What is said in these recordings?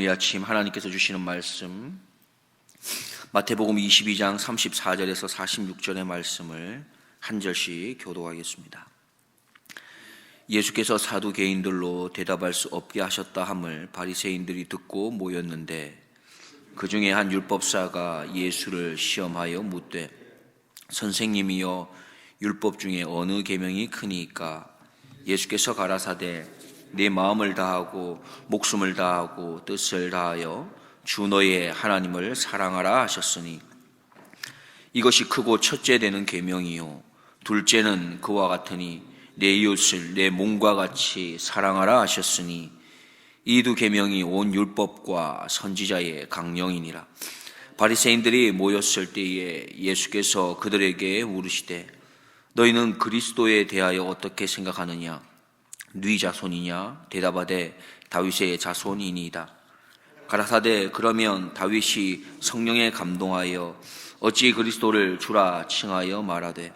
오늘 아침 하나님께서 주시는 말씀 마태복음 22장 34절에서 46절의 말씀을 한 절씩 교도하겠습니다. 예수께서 사두개인들로 대답할 수 없게 하셨다 함을 바리새인들이 듣고 모였는데 그 중에 한 율법사가 예수를 시험하여 묻되 선생님이여 율법 중에 어느 계명이 크니까? 예수께서 가라사대 내 마음을 다하고 목숨을 다하고 뜻을 다하여 주 너의 하나님을 사랑하라 하셨으니 이것이 크고 첫째 되는 계명이요 둘째는 그와 같으니 내 이웃을 내 몸과 같이 사랑하라 하셨으니 이 두 계명이 온 율법과 선지자의 강령이니라. 바리새인들이 모였을 때에 예수께서 그들에게 물으시되 너희는 그리스도에 대하여 어떻게 생각하느냐? 네 자손이냐? 대답하되 다윗의 자손이니이다. 가라사대 그러면 다윗이 성령에 감동하여 어찌 그리스도를 주라 칭하여 말하되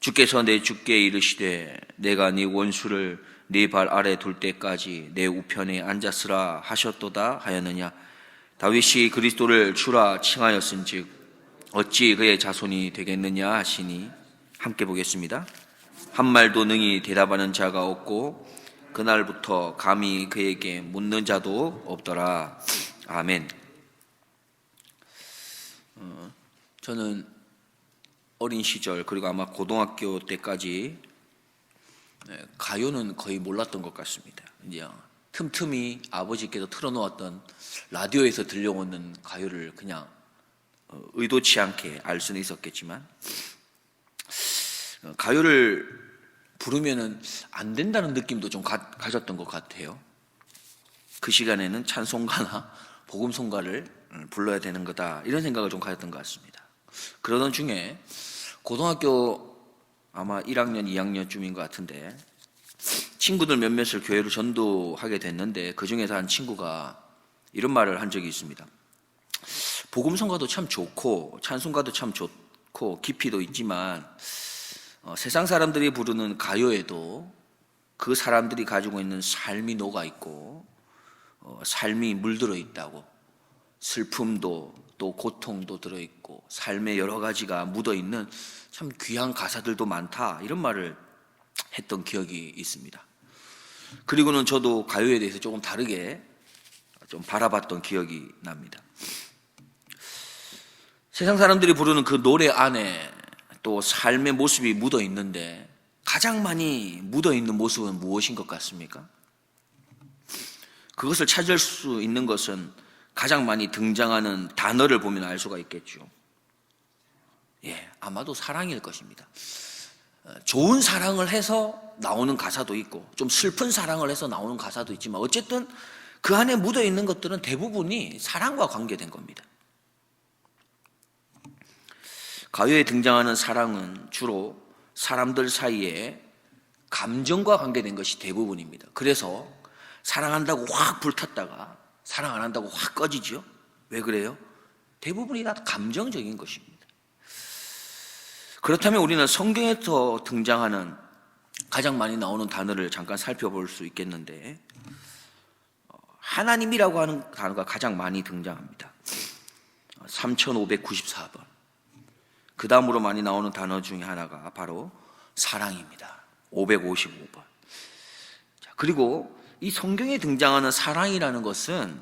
주께서 내 주께 이르시되 내가 네 원수를 네 발 아래 둘 때까지 내 우편에 앉았으라 하셨도다 하였느냐? 다윗이 그리스도를 주라 칭하였은즉 어찌 그의 자손이 되겠느냐 하시니 함께 보겠습니다. 한 말도 능히 대답하는 자가 없고 그날부터 감히 그에게 묻는 자도 없더라. 아멘. 저는 어린 시절 그리고 아마 고등학교 때까지 가요는 거의 몰랐던 것 같습니다. 이제 틈틈이 아버지께서 틀어놓았던 라디오에서 들려오는 가요를 그냥 의도치 않게 알 수는 있었겠지만 가요를 부르면은 안 된다는 느낌도 좀 가졌던 것 같아요. 그 시간에는 찬송가나 복음송가를 불러야 되는 거다 이런 생각을 좀 가졌던 것 같습니다. 그러던 중에 고등학교 아마 1학년, 2학년쯤인 것 같은데 친구들 몇몇을 교회로 전도하게 됐는데 그 중에서 한 친구가 이런 말을 한 적이 있습니다. 복음송가도 참 좋고 찬송가도 참 좋고 깊이도 있지만 세상 사람들이 부르는 가요에도 그 사람들이 가지고 있는 삶이 녹아 있고 삶이 물들어 있다고, 슬픔도 또 고통도 들어있고 삶의 여러 가지가 묻어있는 참 귀한 가사들도 많다 이런 말을 했던 기억이 있습니다. 그리고는 저도 가요에 대해서 조금 다르게 좀 바라봤던 기억이 납니다. 세상 사람들이 부르는 그 노래 안에 또 삶의 모습이 묻어 있는데 가장 많이 묻어 있는 모습은 무엇인 것 같습니까? 그것을 찾을 수 있는 것은 가장 많이 등장하는 단어를 보면 알 수가 있겠죠. 아마도 사랑일 것입니다. 좋은 사랑을 해서 나오는 가사도 있고 좀 슬픈 사랑을 해서 나오는 가사도 있지만 어쨌든 그 안에 묻어 있는 것들은 대부분이 사랑과 관계된 겁니다. 가요에 등장하는 사랑은 주로 사람들 사이에 감정과 관계된 것이 대부분입니다. 그래서 사랑한다고 확 불탔다가 사랑 안 한다고 확 꺼지죠. 왜 그래요? 대부분이 다 감정적인 것입니다. 그렇다면 우리는 성경에서 등장하는 가장 많이 나오는 단어를 잠깐 살펴볼 수 있겠는데 하나님이라고 하는 단어가 가장 많이 등장합니다. 3594번. 그 다음으로 많이 나오는 단어 중에 하나가 바로 사랑입니다. 555번. 그리고 이 성경에 등장하는 사랑이라는 것은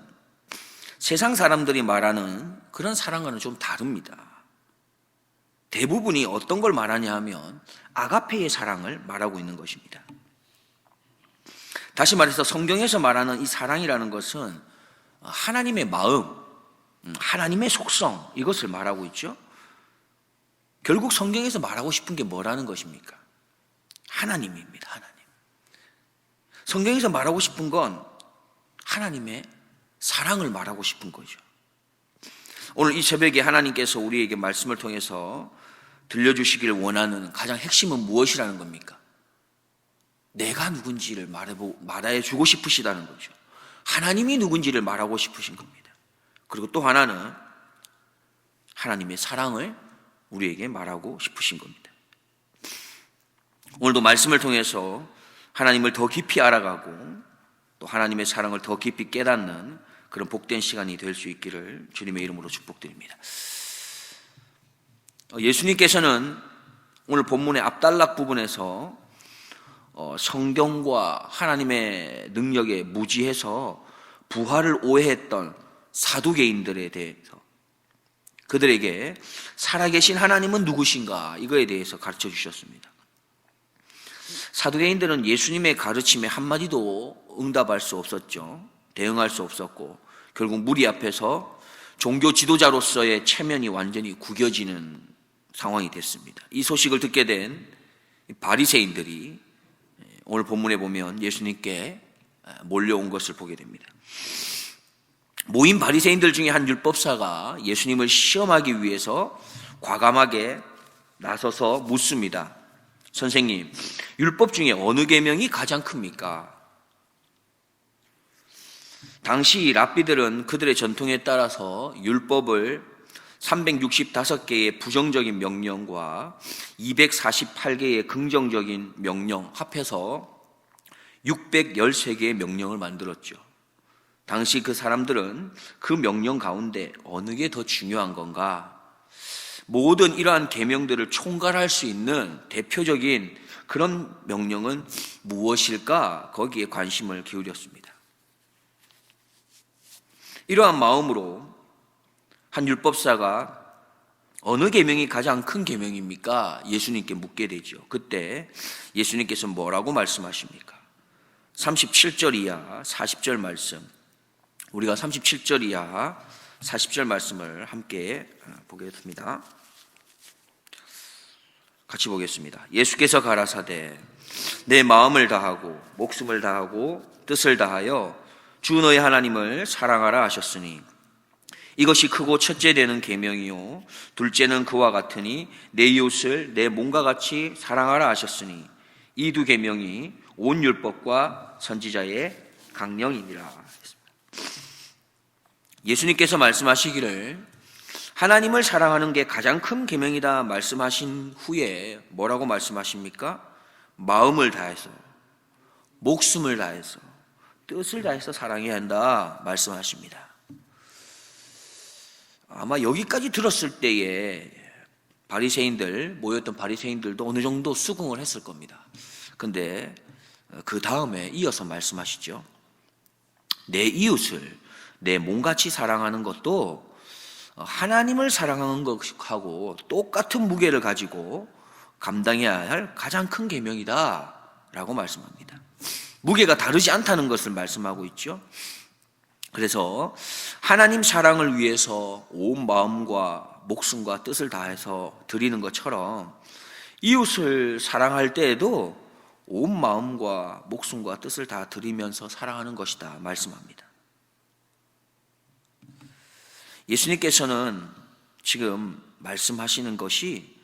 세상 사람들이 말하는 그런 사랑과는 좀 다릅니다. 대부분이 어떤 걸 말하냐 하면 아가페의 사랑을 말하고 있는 것입니다. 다시 말해서 성경에서 말하는 이 사랑이라는 것은 하나님의 마음, 하나님의 속성 이것을 말하고 있죠. 결국 성경에서 말하고 싶은 게 뭐라는 것입니까? 하나님입니다. 하나님. 성경에서 말하고 싶은 건 하나님의 사랑을 말하고 싶은 거죠. 오늘 이 새벽에 하나님께서 우리에게 말씀을 통해서 들려주시기를 원하는 가장 핵심은 무엇이라는 겁니까? 내가 누군지를 말해주고 싶으시다는 거죠. 하나님이 누군지를 말하고 싶으신 겁니다. 그리고 또 하나는 하나님의 사랑을 우리에게 말하고 싶으신 겁니다. 오늘도 말씀을 통해서 하나님을 더 깊이 알아가고 또 하나님의 사랑을 더 깊이 깨닫는 그런 복된 시간이 될 수 있기를 주님의 이름으로 축복드립니다. 예수님께서는 오늘 본문의 앞단락 부분에서 성경과 하나님의 능력에 무지해서 부활을 오해했던 사두개인들에 대해서 그들에게 살아계신 하나님은 누구신가 이거에 대해서 가르쳐 주셨습니다. 사두개인들은 예수님의 가르침에 한마디도 응답할 수 없었죠. 대응할 수 없었고 결국 무리 앞에서 종교 지도자로서의 체면이 완전히 구겨지는 상황이 됐습니다. 이 소식을 듣게 된 바리새인들이 오늘 본문에 보면 예수님께 몰려온 것을 보게 됩니다. 모인 바리새인들 중에 한 율법사가 예수님을 시험하기 위해서 과감하게 나서서 묻습니다. 선생님, 율법 중에 어느 계명이 가장 큽니까? 당시 랍비들은 그들의 전통에 따라서 율법을 365개의 부정적인 명령과 248개의 긍정적인 명령 합해서 613개의 명령을 만들었죠. 당시 그 사람들은 그 명령 가운데 어느 게 더 중요한 건가? 모든 이러한 계명들을 총괄할 수 있는 대표적인 그런 명령은 무엇일까? 거기에 관심을 기울였습니다. 이러한 마음으로 한 율법사가 어느 계명이 가장 큰 계명입니까? 예수님께 묻게 되죠. 그때 예수님께서 뭐라고 말씀하십니까? 37절 이하 40절 말씀, 우리가 37절 이하 40절 말씀을 함께 보겠습니다. 같이 보겠습니다. 예수께서 가라사대 내 마음을 다하고 목숨을 다하고 뜻을 다하여 주 너의 하나님을 사랑하라 하셨으니 이것이 크고 첫째 되는 계명이요 둘째는 그와 같으니 내 이웃을 내 몸과 같이 사랑하라 하셨으니 이 두 계명이 온 율법과 선지자의 강령이니라. 예수님께서 말씀하시기를 하나님을 사랑하는 게 가장 큰 계명이다 말씀하신 후에 뭐라고 말씀하십니까? 마음을 다해서, 목숨을 다해서, 뜻을 다해서 사랑해야 한다 말씀하십니다. 아마 여기까지 들었을 때에 모였던 바리새인들도 어느 정도 수긍을 했을 겁니다. 근데 그 다음에 이어서 말씀하시죠. 내 이웃을 내 몸같이 사랑하는 것도 하나님을 사랑하는 것하고 똑같은 무게를 가지고 감당해야 할 가장 큰 계명이다 라고 말씀합니다. 무게가 다르지 않다는 것을 말씀하고 있죠. 그래서 하나님 사랑을 위해서 온 마음과 목숨과 뜻을 다해서 드리는 것처럼 이웃을 사랑할 때에도 온 마음과 목숨과 뜻을 다 드리면서 사랑하는 것이다 말씀합니다. 예수님께서는 지금 말씀하시는 것이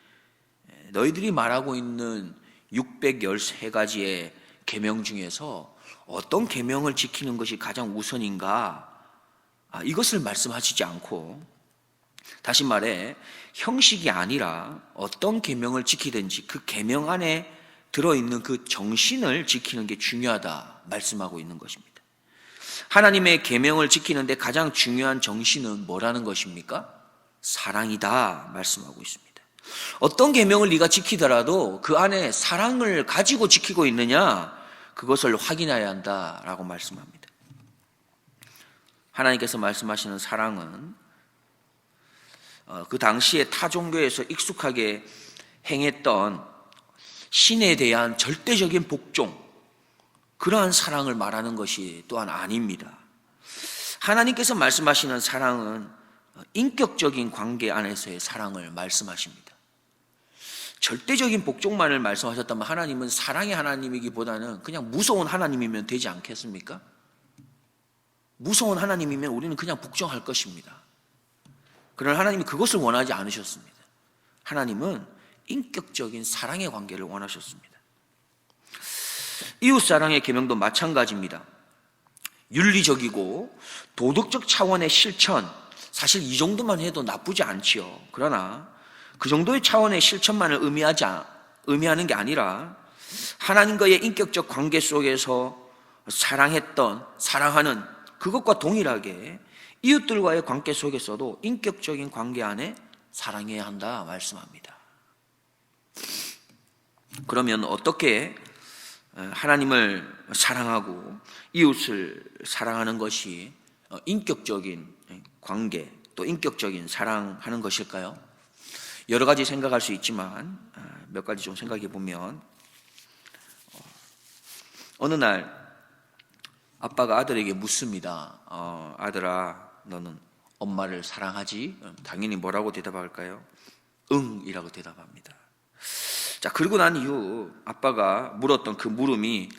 너희들이 말하고 있는 613가지의 계명 중에서 어떤 계명을 지키는 것이 가장 우선인가? 이것을 말씀하시지 않고 다시 말해 형식이 아니라 어떤 계명을 지키든지 그 계명 안에 들어있는 그 정신을 지키는 게 중요하다 말씀하고 있는 것입니다. 하나님의 계명을 지키는데 가장 중요한 정신은 뭐라는 것입니까? 사랑이다 말씀하고 있습니다. 어떤 계명을 네가 지키더라도 그 안에 사랑을 가지고 지키고 있느냐 그것을 확인해야 한다라고 말씀합니다. 하나님께서 말씀하시는 사랑은 그 당시에 타 종교에서 익숙하게 행했던 신에 대한 절대적인 복종, 그러한 사랑을 말하는 것이 또한 아닙니다. 하나님께서 말씀하시는 사랑은 인격적인 관계 안에서의 사랑을 말씀하십니다. 절대적인 복종만을 말씀하셨다면 하나님은 사랑의 하나님이기보다는 그냥 무서운 하나님이면 되지 않겠습니까? 무서운 하나님이면 우리는 그냥 복종할 것입니다. 그러나 하나님이 그것을 원하지 않으셨습니다. 하나님은 인격적인 사랑의 관계를 원하셨습니다. 이웃사랑의 계명도 마찬가지입니다. 윤리적이고 도덕적 차원의 실천, 사실 이 정도만 해도 나쁘지 않지요. 그러나 그 정도의 차원의 실천만을 의미하는 게 아니라 하나님과의 인격적 관계 속에서 사랑하는 그것과 동일하게 이웃들과의 관계 속에서도 인격적인 관계 안에 사랑해야 한다 말씀합니다. 그러면 어떻게 하나님을 사랑하고 이웃을 사랑하는 것이 인격적인 관계 또 인격적인 사랑하는 것일까요? 여러 가지 생각할 수 있지만 몇 가지 좀 생각해 보면, 어느 날 아빠가 아들에게 묻습니다. 아들아, 너는 엄마를 사랑하지? 당연히 뭐라고 대답할까요? 응 이라고 대답합니다. 자, 그러고 난 이후 아빠가 물었던 그 물음이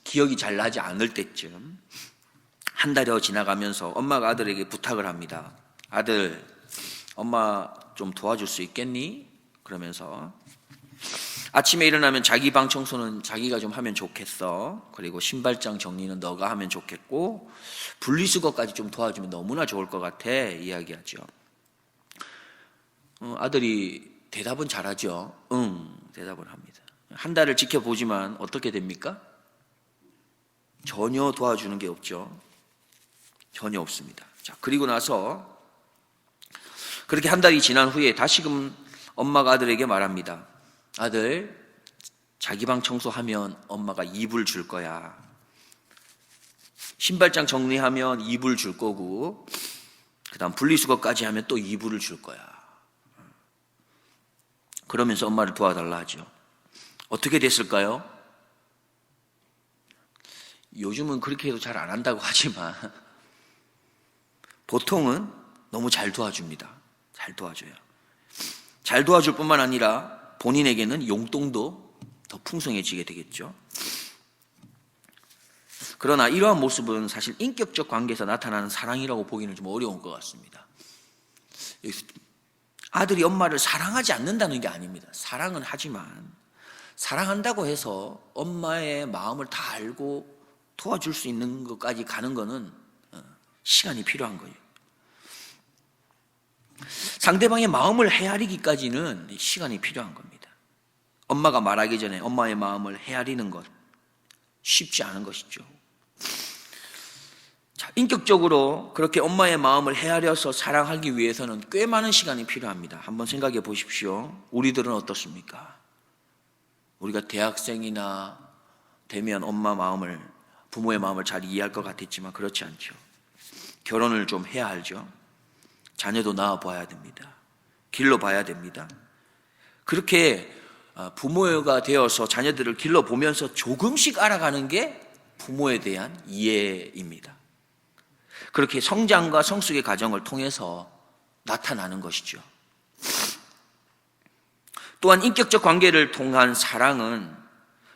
기억이 잘 나지 않을 때쯤 한 달여 지나가면서 엄마가 아들에게 부탁을 합니다. 아들, 엄마 좀 도와줄 수 있겠니? 그러면서 아침에 일어나면 자기 방 청소는 자기가 좀 하면 좋겠어. 그리고 신발장 정리는 너가 하면 좋겠고 분리수거까지 좀 도와주면 너무나 좋을 것 같아 이야기하죠. 아들이 대답은 잘하죠. 응 대답을 합니다. 한 달을 지켜보지만 어떻게 됩니까? 전혀 도와주는 게 없죠. 전혀 없습니다. 자, 그리고 나서 그렇게 한 달이 지난 후에 다시금 엄마가 아들에게 말합니다. 아들, 자기 방 청소하면 엄마가 이불 줄 거야. 신발장 정리하면 이불 줄 거고, 그 다음 분리수거까지 하면 또 이불을 줄 거야. 그러면서 엄마를 도와달라 하죠. 어떻게 됐을까요? 요즘은 그렇게 해도 잘 안 한다고 하지만 보통은 너무 잘 도와줍니다. 잘 도와줘요. 잘 도와줄 뿐만 아니라 본인에게는 용돈도 더 풍성해지게 되겠죠. 그러나 이러한 모습은 사실 인격적 관계에서 나타나는 사랑이라고 보기는 좀 어려운 것 같습니다. 아들이 엄마를 사랑하지 않는다는 게 아닙니다. 사랑은 하지만 사랑한다고 해서 엄마의 마음을 다 알고 도와줄 수 있는 것까지 가는 것은 시간이 필요한 거예요. 상대방의 마음을 헤아리기까지는 시간이 필요한 겁니다. 엄마가 말하기 전에 엄마의 마음을 헤아리는 것 쉽지 않은 것이죠. 자, 인격적으로 그렇게 엄마의 마음을 헤아려서 사랑하기 위해서는 꽤 많은 시간이 필요합니다. 한번 생각해 보십시오. 우리들은 어떻습니까? 우리가 대학생이나 되면 부모의 마음을 잘 이해할 것 같았지만 그렇지 않죠. 결혼을 좀 해야 알죠. 자녀도 낳아봐야 됩니다. 길러봐야 됩니다. 그렇게 부모가 되어서 자녀들을 길러보면서 조금씩 알아가는 게 부모에 대한 이해입니다. 그렇게 성장과 성숙의 과정을 통해서 나타나는 것이죠. 또한 인격적 관계를 통한 사랑은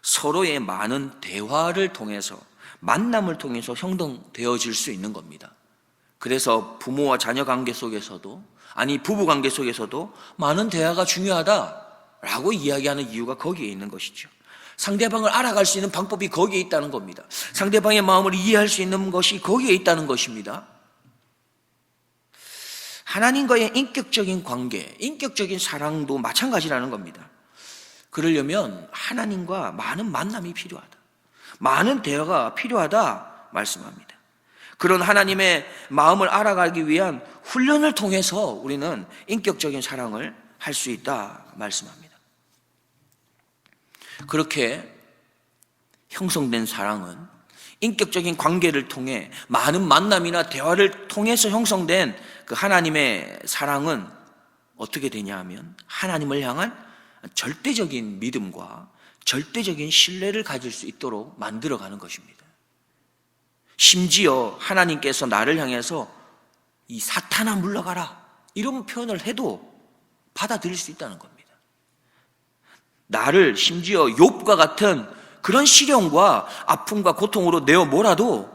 서로의 많은 대화를 통해서, 만남을 통해서 형성되어질 수 있는 겁니다. 그래서 부모와 자녀 관계 속에서도, 부부 관계 속에서도 많은 대화가 중요하다라고 이야기하는 이유가 거기에 있는 것이죠. 상대방을 알아갈 수 있는 방법이 거기에 있다는 겁니다. 상대방의 마음을 이해할 수 있는 것이 거기에 있다는 것입니다. 하나님과의 인격적인 관계, 인격적인 사랑도 마찬가지라는 겁니다. 그러려면 하나님과 많은 만남이 필요하다, 많은 대화가 필요하다 말씀합니다. 그런 하나님의 마음을 알아가기 위한 훈련을 통해서 우리는 인격적인 사랑을 할 수 있다 말씀합니다. 그렇게 형성된 사랑은 인격적인 관계를 통해, 많은 만남이나 대화를 통해서 형성된 그 하나님의 사랑은 어떻게 되냐 하면 하나님을 향한 절대적인 믿음과 절대적인 신뢰를 가질 수 있도록 만들어가는 것입니다. 심지어 하나님께서 나를 향해서 이 사탄아 물러가라 이런 표현을 해도 받아들일 수 있다는 겁니다. 나를 심지어 욥과 같은 그런 시련과 아픔과 고통으로 내어 몰아도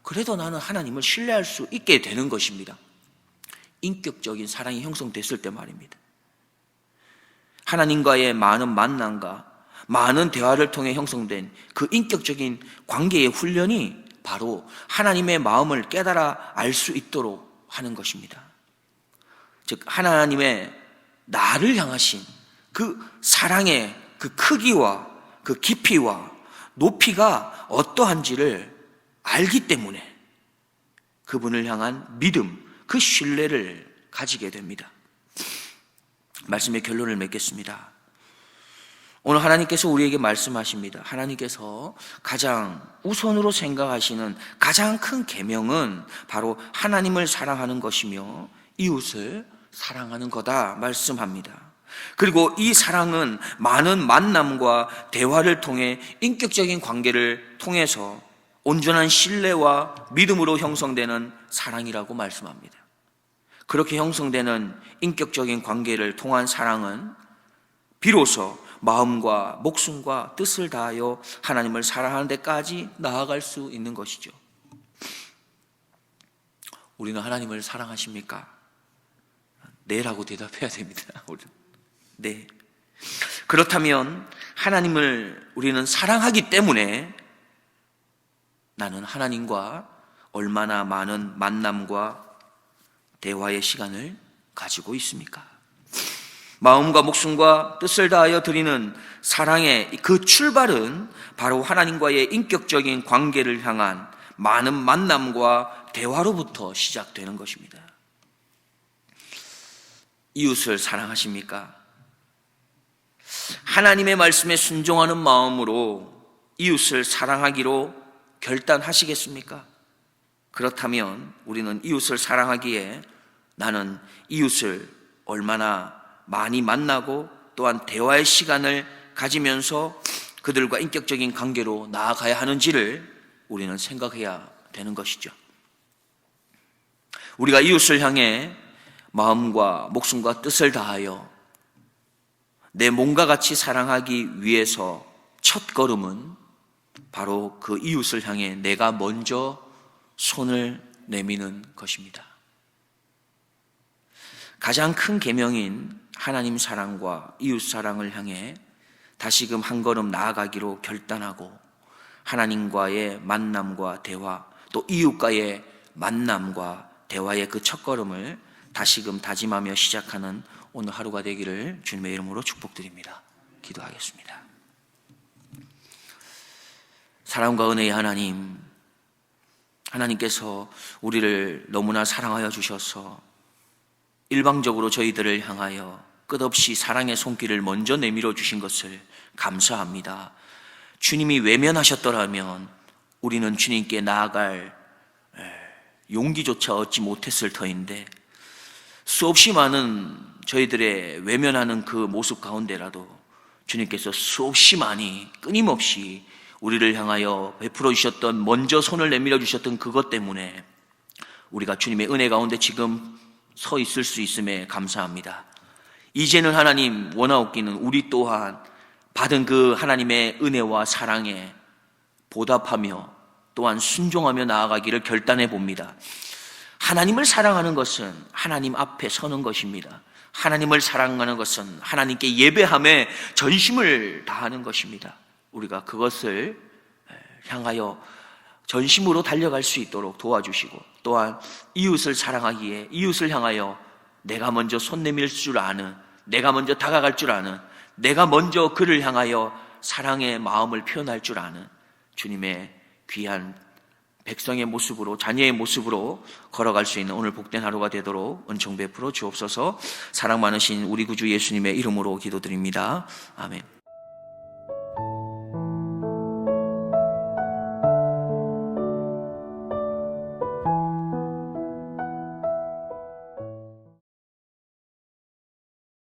그래도 나는 하나님을 신뢰할 수 있게 되는 것입니다. 인격적인 사랑이 형성됐을 때 말입니다. 하나님과의 많은 만남과 많은 대화를 통해 형성된 그 인격적인 관계의 훈련이 바로 하나님의 마음을 깨달아 알 수 있도록 하는 것입니다. 즉 하나님의 나를 향하신 그 사랑의 그 크기와 그 깊이와 높이가 어떠한지를 알기 때문에 그분을 향한 믿음, 그 신뢰를 가지게 됩니다. 말씀의 결론을 맺겠습니다. 오늘 하나님께서 우리에게 말씀하십니다. 하나님께서 가장 우선으로 생각하시는 가장 큰 계명은 바로 하나님을 사랑하는 것이며 이웃을 사랑하는 거다 말씀합니다. 그리고 이 사랑은 많은 만남과 대화를 통해 인격적인 관계를 통해서 온전한 신뢰와 믿음으로 형성되는 사랑이라고 말씀합니다. 그렇게 형성되는 인격적인 관계를 통한 사랑은 비로소 마음과 목숨과 뜻을 다하여 하나님을 사랑하는 데까지 나아갈 수 있는 것이죠. 우리는 하나님을 사랑하십니까? 네라고 대답해야 됩니다. 네. 그렇다면 하나님을 우리는 사랑하기 때문에 나는 하나님과 얼마나 많은 만남과 대화의 시간을 가지고 있습니까? 마음과 목숨과 뜻을 다하여 드리는 사랑의 그 출발은 바로 하나님과의 인격적인 관계를 향한 많은 만남과 대화로부터 시작되는 것입니다. 이웃을 사랑하십니까? 하나님의 말씀에 순종하는 마음으로 이웃을 사랑하기로 결단하시겠습니까? 그렇다면 우리는 이웃을 사랑하기에 나는 이웃을 얼마나 많이 만나고 또한 대화의 시간을 가지면서 그들과 인격적인 관계로 나아가야 하는지를 우리는 생각해야 되는 것이죠. 우리가 이웃을 향해 마음과 목숨과 뜻을 다하여 내 몸과 같이 사랑하기 위해서 첫 걸음은 바로 그 이웃을 향해 내가 먼저 손을 내미는 것입니다. 가장 큰 계명인 하나님 사랑과 이웃 사랑을 향해 다시금 한 걸음 나아가기로 결단하고 하나님과의 만남과 대화, 또 이웃과의 만남과 대화의 그 첫 걸음을 다시금 다짐하며 시작하는 오늘 하루가 되기를 주님의 이름으로 축복드립니다. 기도하겠습니다. 사랑과 은혜의 하나님, 하나님께서 우리를 너무나 사랑하여 주셔서 일방적으로 저희들을 향하여 끝없이 사랑의 손길을 먼저 내밀어 주신 것을 감사합니다. 주님이 외면하셨더라면 우리는 주님께 나아갈 용기조차 얻지 못했을 터인데 수없이 많은 저희들의 외면하는 그 모습 가운데라도 주님께서 수없이 많이 끊임없이 우리를 향하여 베풀어 주셨던, 먼저 손을 내밀어 주셨던 그것 때문에 우리가 주님의 은혜 가운데 지금 서 있을 수 있음에 감사합니다. 이제는 하나님 원하옵기는 우리 또한 받은 그 하나님의 은혜와 사랑에 보답하며 또한 순종하며 나아가기를 결단해 봅니다. 하나님을 사랑하는 것은 하나님 앞에 서는 것입니다. 하나님을 사랑하는 것은 하나님께 예배함에 전심을 다하는 것입니다. 우리가 그것을 향하여 전심으로 달려갈 수 있도록 도와주시고, 또한 이웃을 사랑하기에 이웃을 향하여 내가 먼저 손 내밀 줄 아는, 내가 먼저 다가갈 줄 아는, 내가 먼저 그를 향하여 사랑의 마음을 표현할 줄 아는 주님의 귀한 백성의 모습으로, 자녀의 모습으로 걸어갈 수 있는 오늘 복된 하루가 되도록 은총 베풀어 주옵소서. 사랑 많으신 우리 구주 예수님의 이름으로 기도드립니다. 아멘.